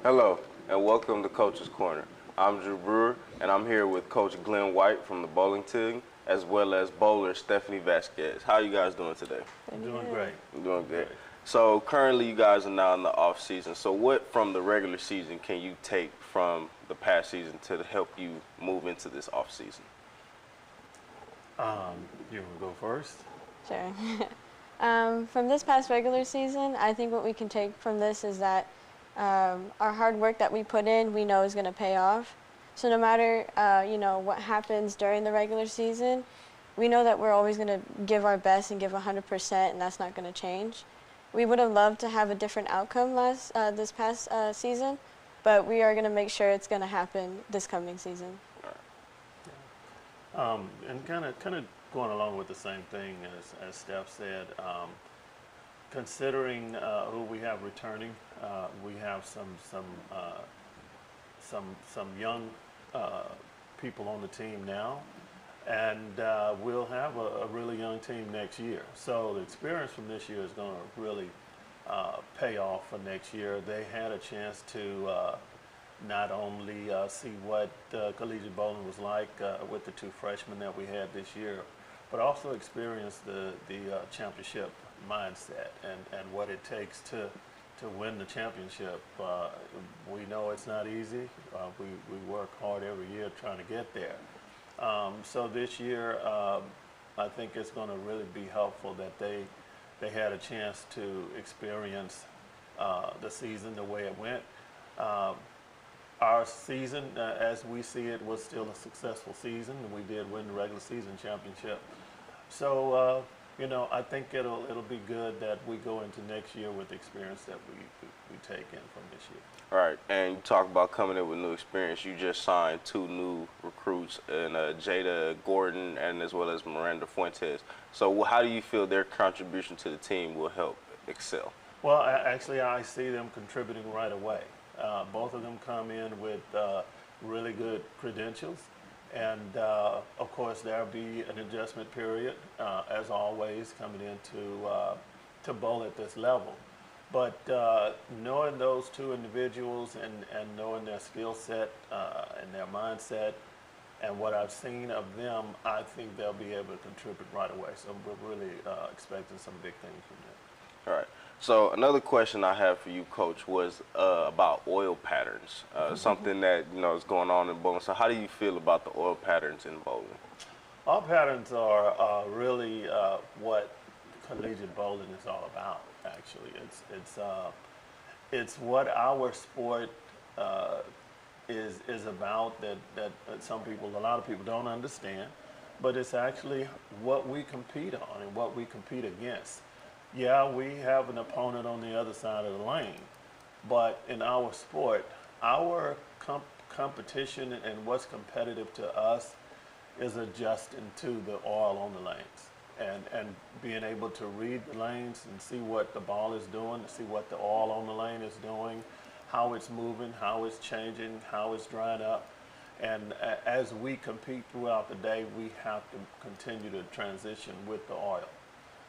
Hello, and welcome to Coach's Corner. I'm Drew Brewer, and I'm here with Coach Glenn White from the bowling team, as well as bowler Stephanie Vasquez. How are you guys doing today? I'm doing great. I'm doing good. So currently you guys are now in the off season. So what from the regular season can you take from the past season to help you move into this off season? You want to go first? Sure. From this past regular season, I think what we can take from this is that our hard work that we put in, we know is going to pay off. So no matter what happens during the regular season, we know that we're always going to give our best and give 100%, and that's not going to change. We would have loved to have a different outcome this past season, but we are going to make sure it's going to happen this coming season. And kind of going along with the same thing as Steph said, considering who we have returning, we have some young people on the team now, and we'll have a really young team next year. So the experience from this year is going to really pay off for next year. They had a chance to not only see what collegiate bowling was like with the two freshmen that we had this year, but also experience the championship mindset and what it takes to win the championship. We know it's not easy. We work hard every year trying to get there. So this year, I think it's going to really be helpful that they had a chance to experience the season the way it went. Our season, as we see it, was still a successful season, and we did win the regular season championship. So, I think it'll be good that we go into next year with the experience that we take in from this year. All right, and you talk about coming in with new experience. You just signed two new recruits, and Jada Gordon and as well as Miranda Fuentes. So how do you feel their contribution to the team will help excel? Well, actually, I see them contributing right away. Both of them come in with really good credentials, and of course there'll be an adjustment period, as always, coming into to bowl at this level. But knowing those two individuals and knowing their skill set and their mindset and what I've seen of them, I think they'll be able to contribute right away. So we're really expecting some big things from them. All right. So another question I have for you, Coach, was about oil patterns, something that is going on in bowling. So how do you feel about the oil patterns in bowling? Oil patterns are really what collegiate bowling is all about. Actually, it's what our sport is about that a lot of people don't understand, but it's actually what we compete on and what we compete against. Yeah, we have an opponent on the other side of the lane, but in our sport, our competition and what's competitive to us is adjusting to the oil on the lanes and being able to read the lanes and see what the ball is doing, see what the oil on the lane is doing, how it's moving, how it's changing, how it's drying up. And as we compete throughout the day, we have to continue to transition with the oil.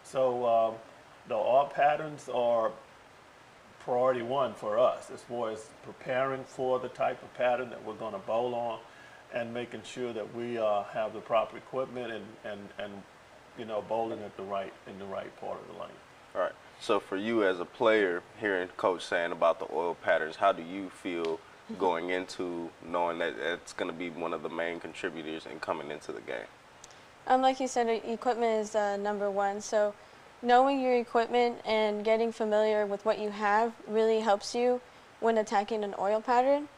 So the oil patterns are priority one for us as far as preparing for the type of pattern that we're going to bowl on and making sure that we have the proper equipment and bowling in the right part of the lane. All right. So for you as a player, hearing Coach saying about the oil patterns, how do you feel going into knowing that it's going to be one of the main contributors in coming into the game? Like you said, equipment is number one. So knowing your equipment and getting familiar with what you have really helps you when attacking an oil pattern.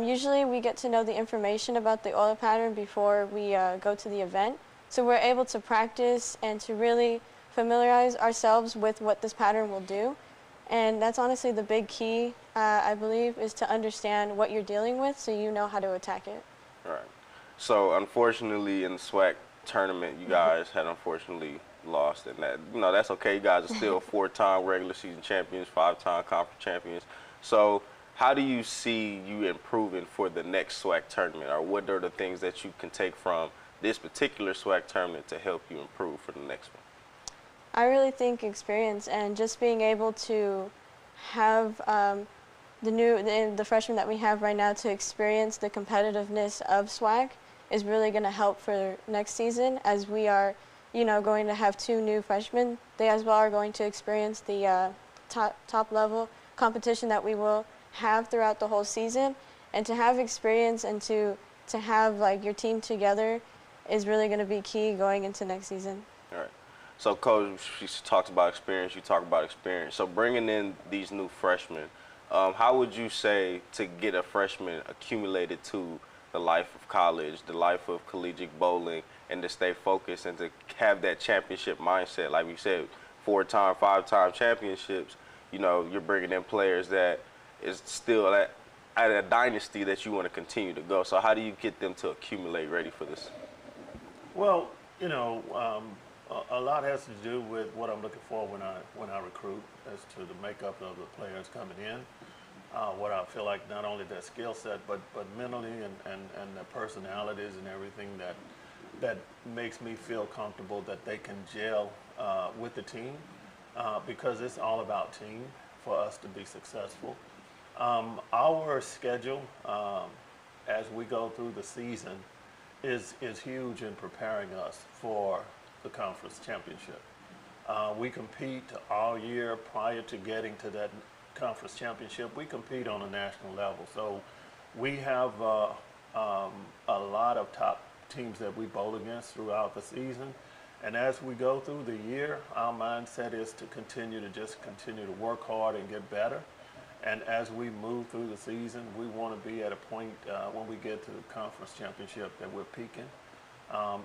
Usually we get to know the information about the oil pattern before we go to the event. So we're able to practice and to really familiarize ourselves with what this pattern will do. And that's honestly the big key, I believe, is to understand what you're dealing with so you know how to attack it. All right. So unfortunately in the SWAC tournament, you guys had unfortunately lost, and that's okay. You guys are still 4-time regular season champions, 5-time conference champions. So how do you see you improving for the next SWAC tournament, or what are the things that you can take from this particular SWAC tournament to help you improve for the next one? I really think experience and just being able to have the freshmen that we have right now to experience the competitiveness of SWAC is really going to help for next season, as we are, going to have 2 new freshmen. They as well are going to experience the top level competition that we will have throughout the whole season, and to have experience and to have like your team together is really going to be key going into next season. All right. So, Coach, she talks about experience. You talk about experience. So, bringing in these new freshmen, how would you say to get a freshman accumulated to the life of college, the life of collegiate bowling, and to stay focused and to have that championship mindset? Like we said, 4-time, 5-time championships. You're bringing in players that is still at a dynasty that you want to continue to go. So, how do you get them to accumulate ready for this? Well, a lot has to do with what I'm looking for when I recruit, as to the makeup of the players coming in. What I feel like, not only their skill set, but mentally and their personalities and everything that makes me feel comfortable that they can gel with the team, because it's all about team for us to be successful. Our schedule, as we go through the season, is huge in preparing us for the conference championship. We compete all year prior to getting to that conference championship. We compete on a national level, so we have a lot of top teams that we bowl against throughout the season. And as we go through the year, our mindset is to continue to work hard and get better. And as we move through the season, we want to be at a point when we get to the conference championship that we're peaking.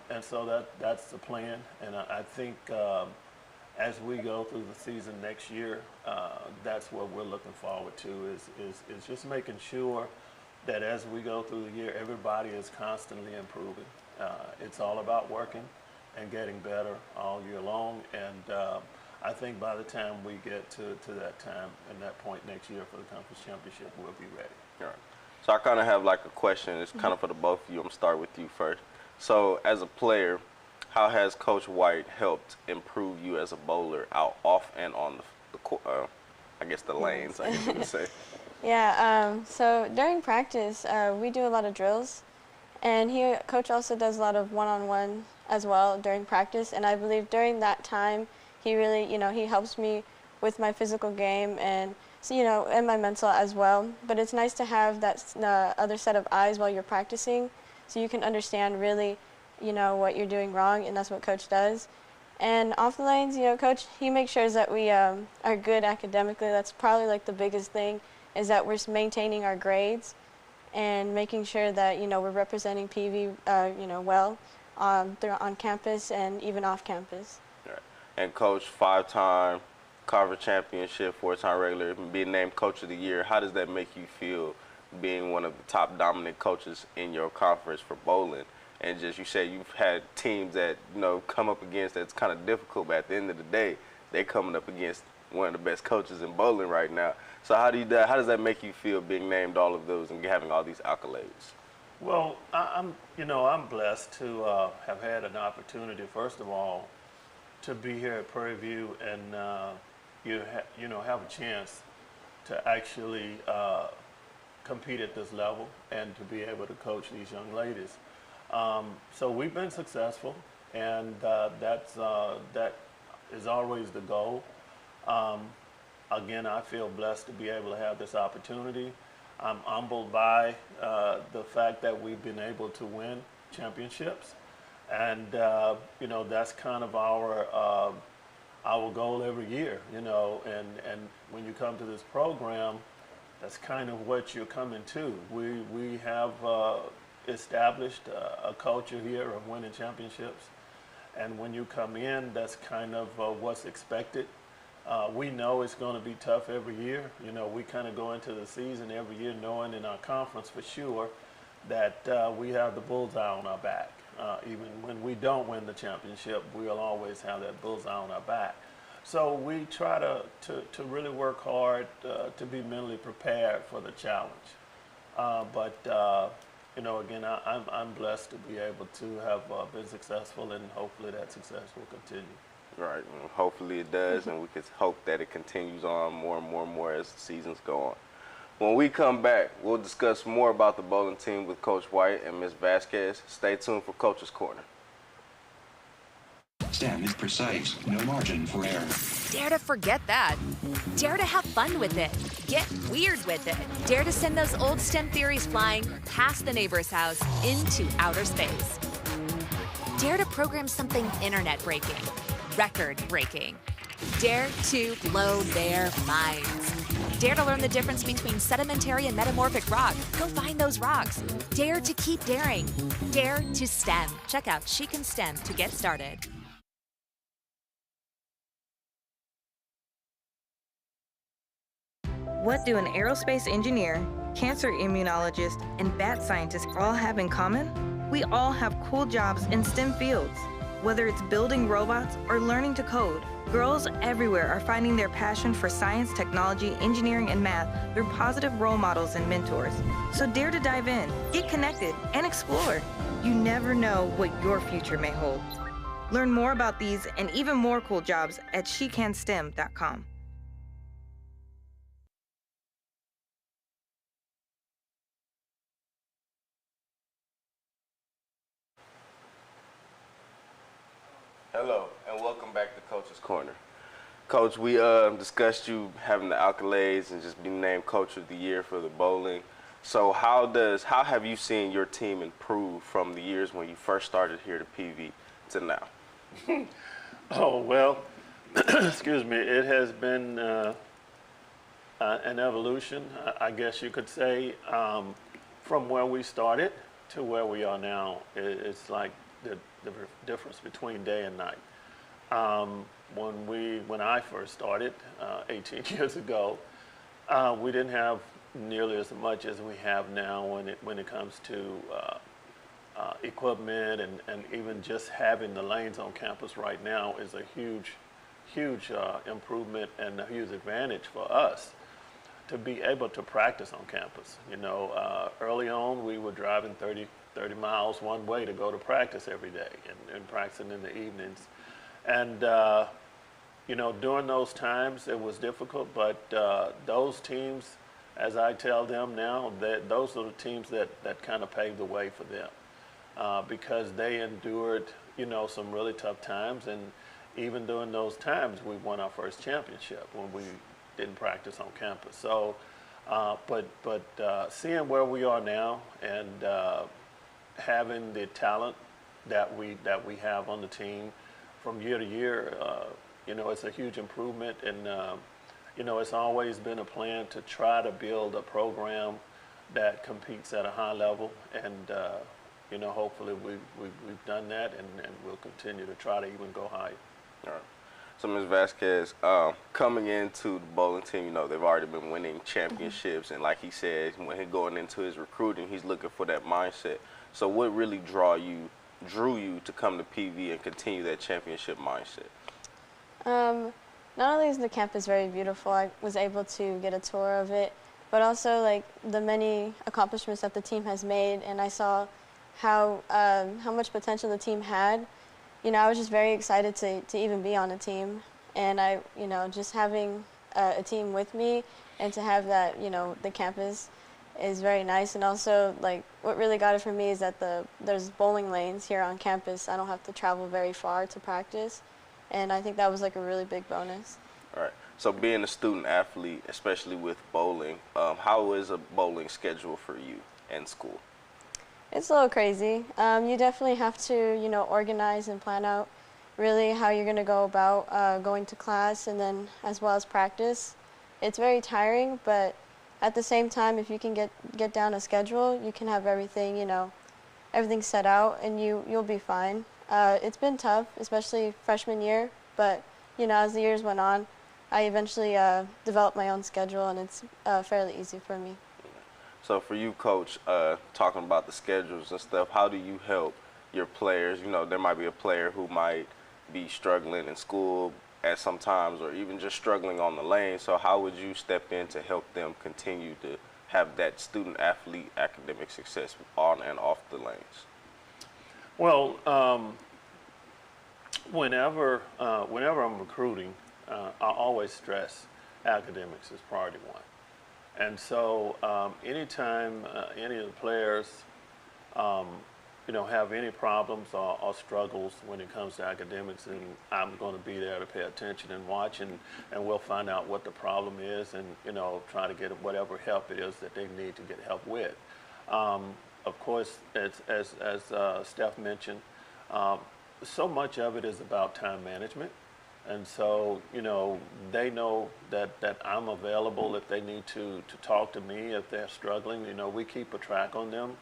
And so that's the plan. And I think as we go through the season next year, that's what we're looking forward to, is just making sure that as we go through the year, everybody is constantly improving. It's all about working and getting better all year long. And I think by the time we get to that time and that point next year for the conference championship, we'll be ready. All right. So I kind of have like a question. It's kind of for the both of you. I'm going to start with you first. So as a player, how has Coach White helped improve you as a bowler off and on the lanes, I guess you would say? Yeah, so during practice, we do a lot of drills, and Coach also does a lot of one-on-one as well during practice, and I believe during that time, he really, he helps me with my physical game and, so, and my mental as well. But it's nice to have that other set of eyes while you're practicing, so you can understand really, what you're doing wrong, and that's what Coach does. And off the lanes, Coach, he makes sure that we are good academically. That's probably like the biggest thing, is that we're maintaining our grades and making sure that, we're representing PV, well on campus and even off campus. And Coach, 5-time conference championship, 4-time regular, being named Coach of the Year. How does that make you feel, being one of the top dominant coaches in your conference for bowling? And just, you said you've had teams that, come up against that's kind of difficult, but at the end of the day, they're coming up against one of the best coaches in bowling right now. So how does that make you feel, being named all of those and having all these accolades? Well, I'm blessed to have had an opportunity, first of all, to be here at Prairie View, and have a chance to actually compete at this level and to be able to coach these young ladies. So we've been successful, and that is always the goal. Again, I feel blessed to be able to have this opportunity. I'm humbled by the fact that we've been able to win championships. And that's kind of our goal every year, and when you come to this program, that's kind of what you're coming to. We have established a culture here of winning championships, and when you come in, that's kind of what's expected. We know it's going to be tough every year. We kind of go into the season every year knowing in our conference for sure that we have the bullseye on our back. Even when we don't win the championship, we'll always have that bullseye on our back. So we try to really work hard to be mentally prepared for the challenge. Again, I'm blessed to be able to have been successful, and hopefully that success will continue. Right. Well, hopefully it does, and we can hope that it continues on more and more and more as the seasons go on. When we come back, we'll discuss more about the bowling team with Coach White and Ms. Vasquez. Stay tuned for Coach's Corner. STEM is precise, no margin for error. Dare to forget that. Dare to have fun with it. Get weird with it. Dare to send those old STEM theories flying past the neighbor's house into outer space. Dare to program something internet-breaking, record-breaking. Dare to blow their minds. Dare to learn the difference between sedimentary and metamorphic rock. Go find those rocks. Dare to keep daring. Dare to STEM. Check out She Can STEM to get started. What do an aerospace engineer, cancer immunologist, and bat scientist all have in common? We all have cool jobs in STEM fields. Whether it's building robots or learning to code, girls everywhere are finding their passion for science, technology, engineering, and math through positive role models and mentors. So dare to dive in, get connected, and explore. You never know what your future may hold. Learn more about these and even more cool jobs at shecanstem.com. Hello, and welcome back to Coach's Corner. Coach, we discussed you having the accolades and just being named Coach of the Year for the bowling. So how have you seen your team improve from the years when you first started here at PV to now? Oh, well, excuse me, it has been an evolution, I guess you could say, from where we started to where we are now. It's like the difference between day and night. When I first started 18 years ago, we didn't have nearly as much as we have now when it comes to equipment and even just having the lanes on campus right now is a huge improvement and a huge advantage for us to be able to practice on campus. You know, early on we were driving 30 miles one way to go to practice every day and practicing in the evenings. And, you know, during those times it was difficult, but those teams, as I tell them now, those are the teams that kind of paved the way for them because they endured, you know, some really tough times. And even during those times, we won our first championship when we didn't practice on campus. So, but seeing where we are now and having the talent that we have on the team from year to year, you know, it's a huge improvement. And you know, it's always been a plan to try to build a program that competes at a high level. And you know, hopefully we've done that, and we'll continue to try to even go higher. All right. So, Ms. Vasquez, coming into the bowling team, you know, they've already been winning championships, and like he said, when he's going into his recruiting, he's looking for that mindset. So what really drew you to come to PV and continue that championship mindset? Not only is the campus very beautiful, I was able to get a tour of it, but also like the many accomplishments that the team has made, and I saw how much potential the team had. You know, I was just very excited to even be on a team, and you know, just having a team with me and to have that, you know, the campus is very nice. And also, like, what really got it for me is that there's bowling lanes here on campus. I don't have to travel very far to practice, and I think that was like a really big bonus. All right. So being a student athlete, especially with bowling, how is a bowling schedule for you in school? It's a little crazy. You definitely have to, you know, organize and plan out really how you're going to go about going to class and then as well as practice. It's very tiring, but at the same time, if you can get down a schedule, you can have everything, you know, everything set out, and you'll be fine. It's been tough, especially freshman year, but you know, as the years went on, I eventually developed my own schedule, and it's fairly easy for me. So for you, Coach, talking about the schedules and stuff, how do you help your players? You know, there might be a player who might be struggling in school at some times or even just struggling on the lane. So how would you step in to help them continue to have that student-athlete academic success on and off the lanes? Well, whenever I'm recruiting, I always stress academics is priority one. And so anytime any of the players, have any problems or struggles when it comes to academics, and I'm going to be there to pay attention and watch, and we'll find out what the problem is, and try to get whatever help it is that they need to get help with. Of course, as Steph mentioned, so much of it is about time management. And so, they know that I'm available if they need to talk to me, if they're struggling. We keep a track on them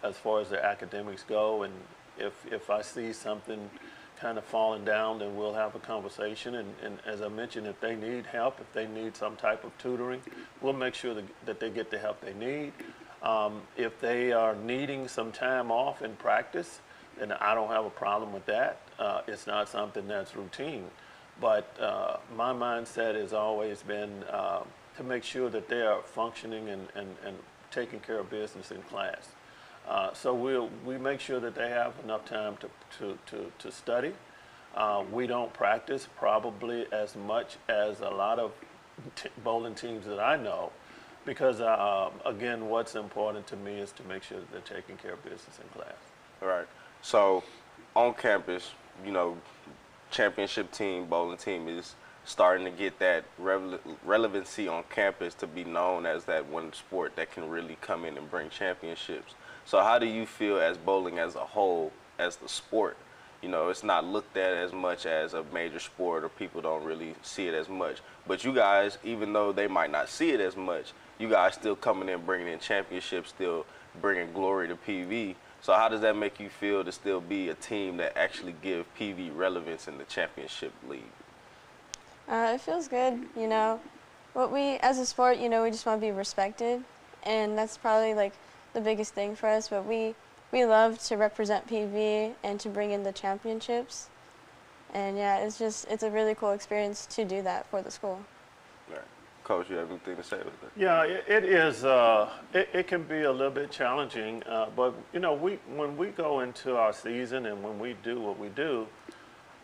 as far as their academics go. And if I see something kind of falling down, then we'll have a conversation. And as I mentioned, if they need help, if they need some type of tutoring, we'll make sure that they get the help they need. If they are needing some time off in practice, then I don't have a problem with that. It's not something that's routine. But my mindset has always been to make sure that they are functioning and taking care of business in class. So we make sure that they have enough time to study. We don't practice probably as much as a lot of bowling teams that I know, because again, what's important to me is to make sure that they're taking care of business in class. All right. So on campus, championship team, bowling team is starting to get that relevancy on campus to be known as that one sport that can really come in and bring championships. So how do you feel as bowling as a whole, as the sport? It's not looked at as much as a major sport, or people don't really see it as much. But you guys, even though they might not see it as much, you guys still coming in, bringing in championships, still bringing glory to PV. So how does that make you feel to still be a team that actually give PV relevance in the championship league? It feels good, What we, as a sport, we just want to be respected, and that's probably like the biggest thing for us. But we love to represent PV and to bring in the championships, and yeah, it's a really cool experience to do that for the school. All right. Coach, you have anything to say with that? Yeah, it is. It can be a little bit challenging, but when we go into our season and when we do what we do,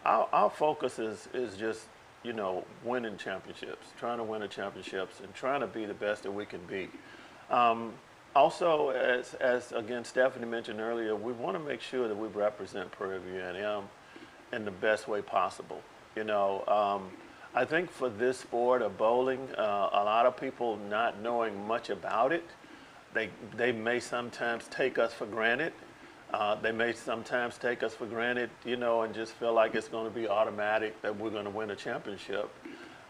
our focus is just winning championships, trying to win the championships, and trying to be the best that we can be. Also, as again Stephanie mentioned earlier, we want to make sure that we represent Prairie View A&M in the best way possible. I think for this sport of bowling, a lot of people not knowing much about it, they may sometimes take us for granted. They may sometimes take us for granted, and just feel like it's going to be automatic that we're going to win a championship.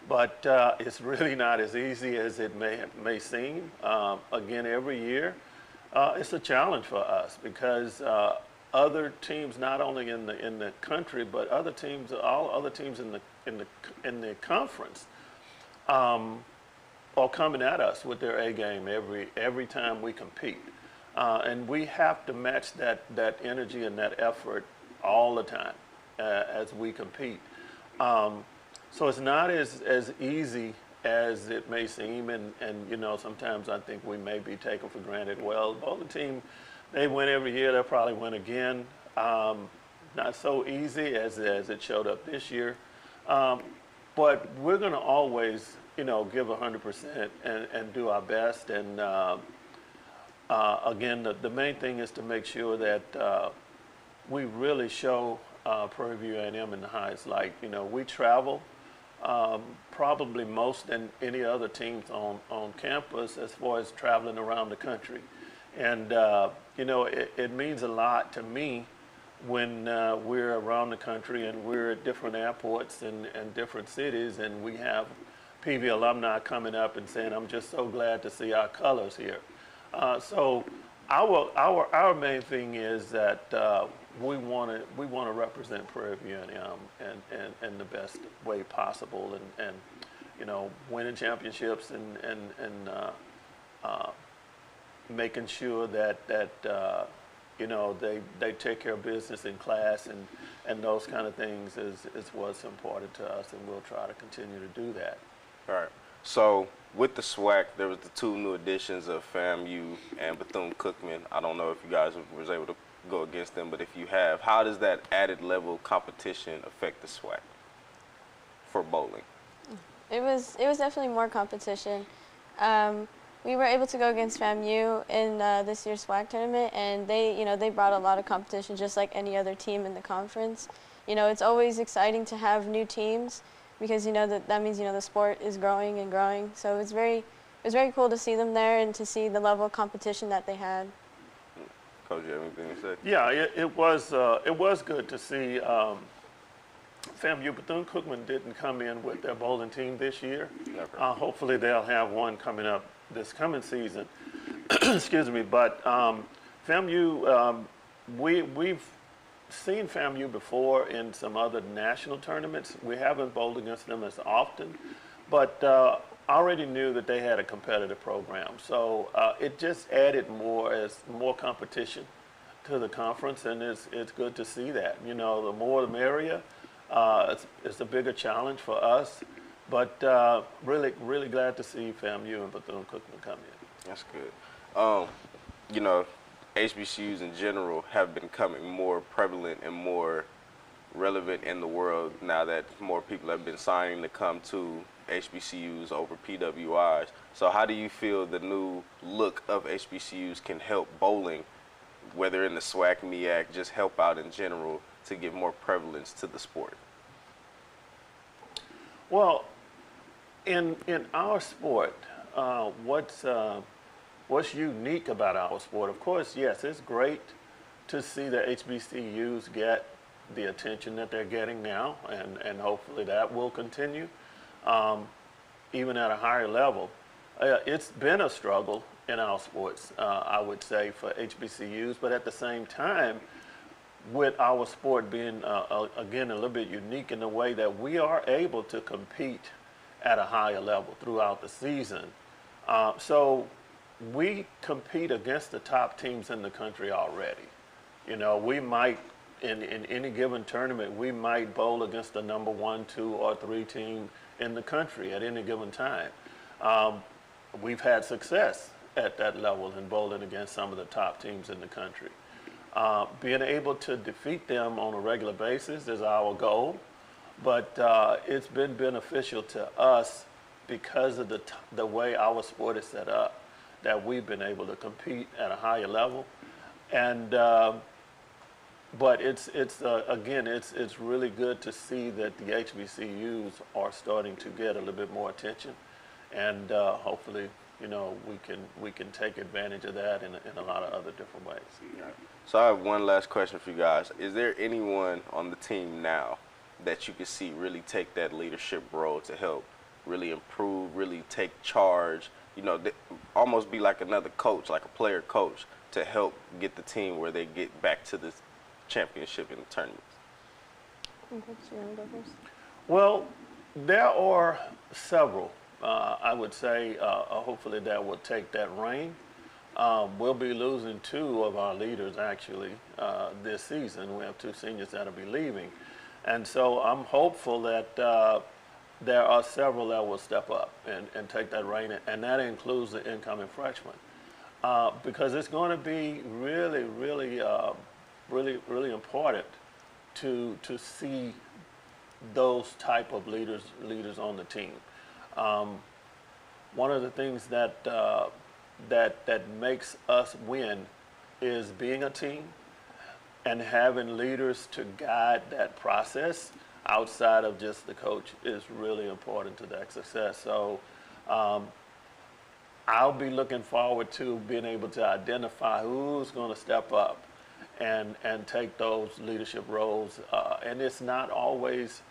But it's really not as easy as it may seem. Again, every year, it's a challenge for us, because other teams, not only in the country, but all other teams in the conference, are coming at us with their A game every time we compete, and we have to match that energy and that effort all the time as we compete. So it's not as easy as it may seem, and sometimes I think we may be taken for granted. Well, the bowling team, they win every year. They'll probably win again. Not so easy as it showed up this year. But we're going to always, give 100% and do our best. And again, the main thing is to make sure that we really show Prairie View A&M in the highest light. We travel probably most than any other teams on campus as far as traveling around the country. And, it means a lot to me when we're around the country and we're at different airports and different cities, and we have PV alumni coming up and saying, "I'm just so glad to see our colors here." So our main thing is that we want to represent Prairie View A&M in the best way possible, and winning championships and making sure that they take care of business in class, and those kind of things is what's important to us, and we'll try to continue to do that. All right. So with the SWAC, there was the two new additions of FAMU and Bethune-Cookman. I don't know if you guys was able to go against them, but if you have, how does that added level of competition affect the SWAC for bowling? It was definitely more competition. We were able to go against FAMU in this year's SWAC tournament, and they brought a lot of competition, just like any other team in the conference. It's always exciting to have new teams because that means the sport is growing and growing. So it was very cool to see them there and to see the level of competition that they had. Coach, you have anything to say? Yeah, it was good to see. FAMU Bethune-Cookman didn't come in with their bowling team this year. Hopefully they'll have one coming up this coming season. Excuse me, but FAMU, we've seen FAMU before in some other national tournaments. We haven't bowled against them as often, but I already knew that they had a competitive program. So it just added more competition to the conference, and it's good to see that. The more the merrier. It's a bigger challenge for us, but really glad to see FAMU and Bethune-Cookman come in. That's good. HBCUs in general have been becoming more prevalent and more relevant in the world now that more people have been signing to come to HBCUs over PWIs. So how do you feel the new look of HBCUs can help bowling, whether in the SWAC, MEAC, just help out in general to give more prevalence to the sport? Well, in our sport, what's unique about our sport? Of course, yes, it's great to see the HBCUs get the attention that they're getting now, and hopefully that will continue, even at a higher level. It's been a struggle in our sports, I would say, for HBCUs, but at the same time, with our sport being, again, a little bit unique in the way that we are able to compete at a higher level throughout the season. So we compete against the top teams in the country already. We might, in any given tournament, we might bowl against the number 1, 2, or 3 team in the country at any given time. We've had success at that level in bowling against some of the top teams in the country. Being able to defeat them on a regular basis is our goal, but it's been beneficial to us because of the way our sport is set up, that we've been able to compete at a higher level. And but it's really good to see that the HBCUs are starting to get a little bit more attention, and hopefully we can take advantage of that in a lot of other different ways. So I have one last question for you guys. Is there anyone on the team now that you could see really take that leadership role to help really improve, really take charge, almost be like another coach, like a player coach, to help get the team where they get back to the championship in the tournaments? Well, there are several, I would say, hopefully that will take that reign. We'll be losing 2 of our leaders actually this season. We have 2 seniors that'll be leaving. And so I'm hopeful that there are several that will step up and take that reign, and that includes the incoming freshmen. Because it's going to be really important to see those type of leaders on the team. One of the things that makes us win is being a team and having leaders to guide that process outside of just the coach is really important to that success. So I'll be looking forward to being able to identify who's going to step up and take those leadership roles. And it's not always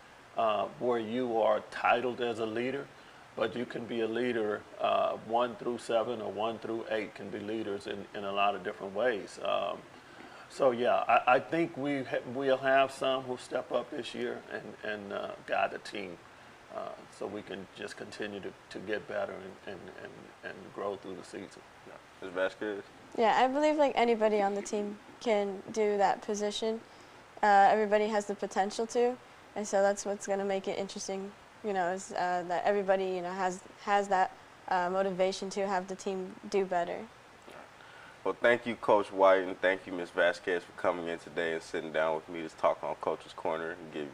where you are titled as a leader, but you can be a leader. 1 through 7 or 1 through 8 can be leaders in a lot of different ways. So yeah, I think we'll have some who step up this year and guide the team, so we can just continue to get better and grow through the season. Ms. Vasquez? Yeah, I believe like anybody on the team can do that position. Everybody has the potential to, and so that's what's going to make it interesting. Is that everybody has that motivation to have the team do better. Well, thank you, Coach White, and thank you, Ms. Vasquez, for coming in today and sitting down with me to talk on Coach's Corner and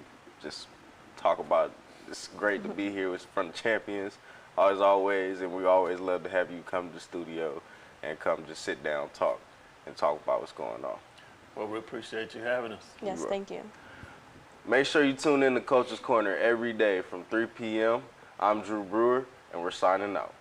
talk about. It's great to be here with from the champions. as always, and we always love to have you come to the studio and come just sit down, talk about what's going on. Well, we appreciate you having us. Yes, thank you. Make sure you tune in to Coach's Corner every day from 3 p.m. I'm Drew Brewer, and we're signing out.